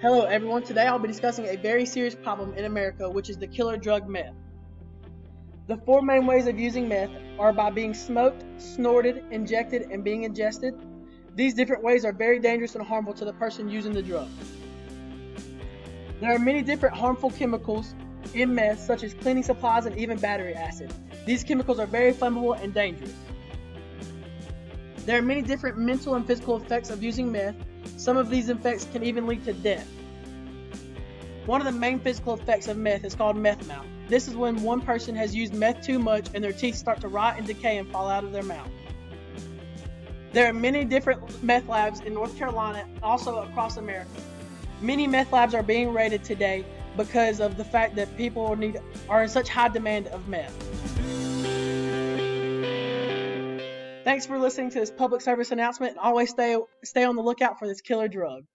Hello everyone, today I'll be discussing a very serious problem in America, which is the killer drug meth. The four main ways of using meth are by being smoked, snorted, injected, and being ingested. These different ways are very dangerous and harmful to the person using the drug. There are many different harmful chemicals in meth, such as cleaning supplies and even battery acid. These chemicals are very flammable and dangerous. There are many different mental and physical effects of using meth. Some of these effects can even lead to death. One of the main physical effects of meth is called meth mouth. This is when one person has used meth too much and their teeth start to rot and decay and fall out of their mouth. There are many different meth labs in North Carolina and also across America. Many meth labs are being raided today because of the fact that people are in such high demand of meth. Thanks for listening to this public service announcement, and always stay on the lookout for this killer drug.